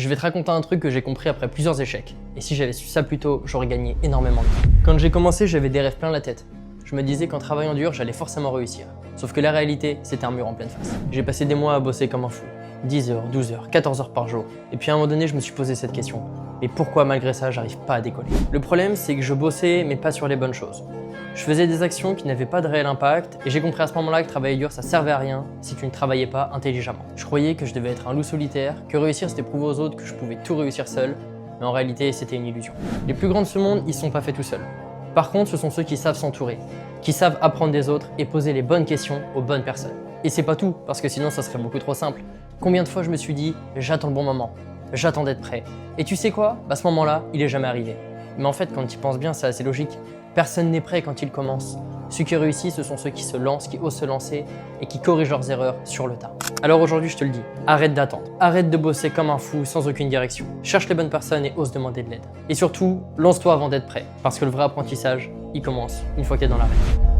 Je vais te raconter un truc que j'ai compris après plusieurs échecs. Et si j'avais su ça plus tôt, j'aurais gagné énormément de temps. Quand j'ai commencé, j'avais des rêves plein la tête. Je me disais qu'en travaillant dur, j'allais forcément réussir. Sauf que la réalité, c'était un mur en pleine face. J'ai passé des mois à bosser comme un fou. 10 heures, 12 heures, 14 heures par jour. Et puis à un moment donné, je me suis posé cette question. Mais pourquoi malgré ça, j'arrive pas à décoller? Le problème, c'est que je bossais, mais pas sur les bonnes choses. Je faisais des actions qui n'avaient pas de réel impact et j'ai compris à ce moment-là que travailler dur, ça servait à rien si tu ne travaillais pas intelligemment. Je croyais que je devais être un loup solitaire, que réussir c'était prouver aux autres que je pouvais tout réussir seul, mais en réalité c'était une illusion. Les plus grands de ce monde, ils sont pas faits tout seuls. Par contre, ce sont ceux qui savent s'entourer, qui savent apprendre des autres et poser les bonnes questions aux bonnes personnes. Et c'est pas tout, parce que sinon ça serait beaucoup trop simple. Combien de fois je me suis dit, j'attends le bon moment, j'attends d'être prêt. Et tu sais quoi? À ce moment-là, il est jamais arrivé. Mais en fait, quand tu y penses bien, c'est assez logique. Personne n'est prêt quand il commence. Ceux qui réussissent, ce sont ceux qui se lancent, qui osent se lancer et qui corrigent leurs erreurs sur le tas. Alors aujourd'hui, je te le dis, arrête d'attendre. Arrête de bosser comme un fou sans aucune direction. Cherche les bonnes personnes et ose demander de l'aide. Et surtout, lance-toi avant d'être prêt. Parce que le vrai apprentissage, il commence une fois qu'il est dans l'arène.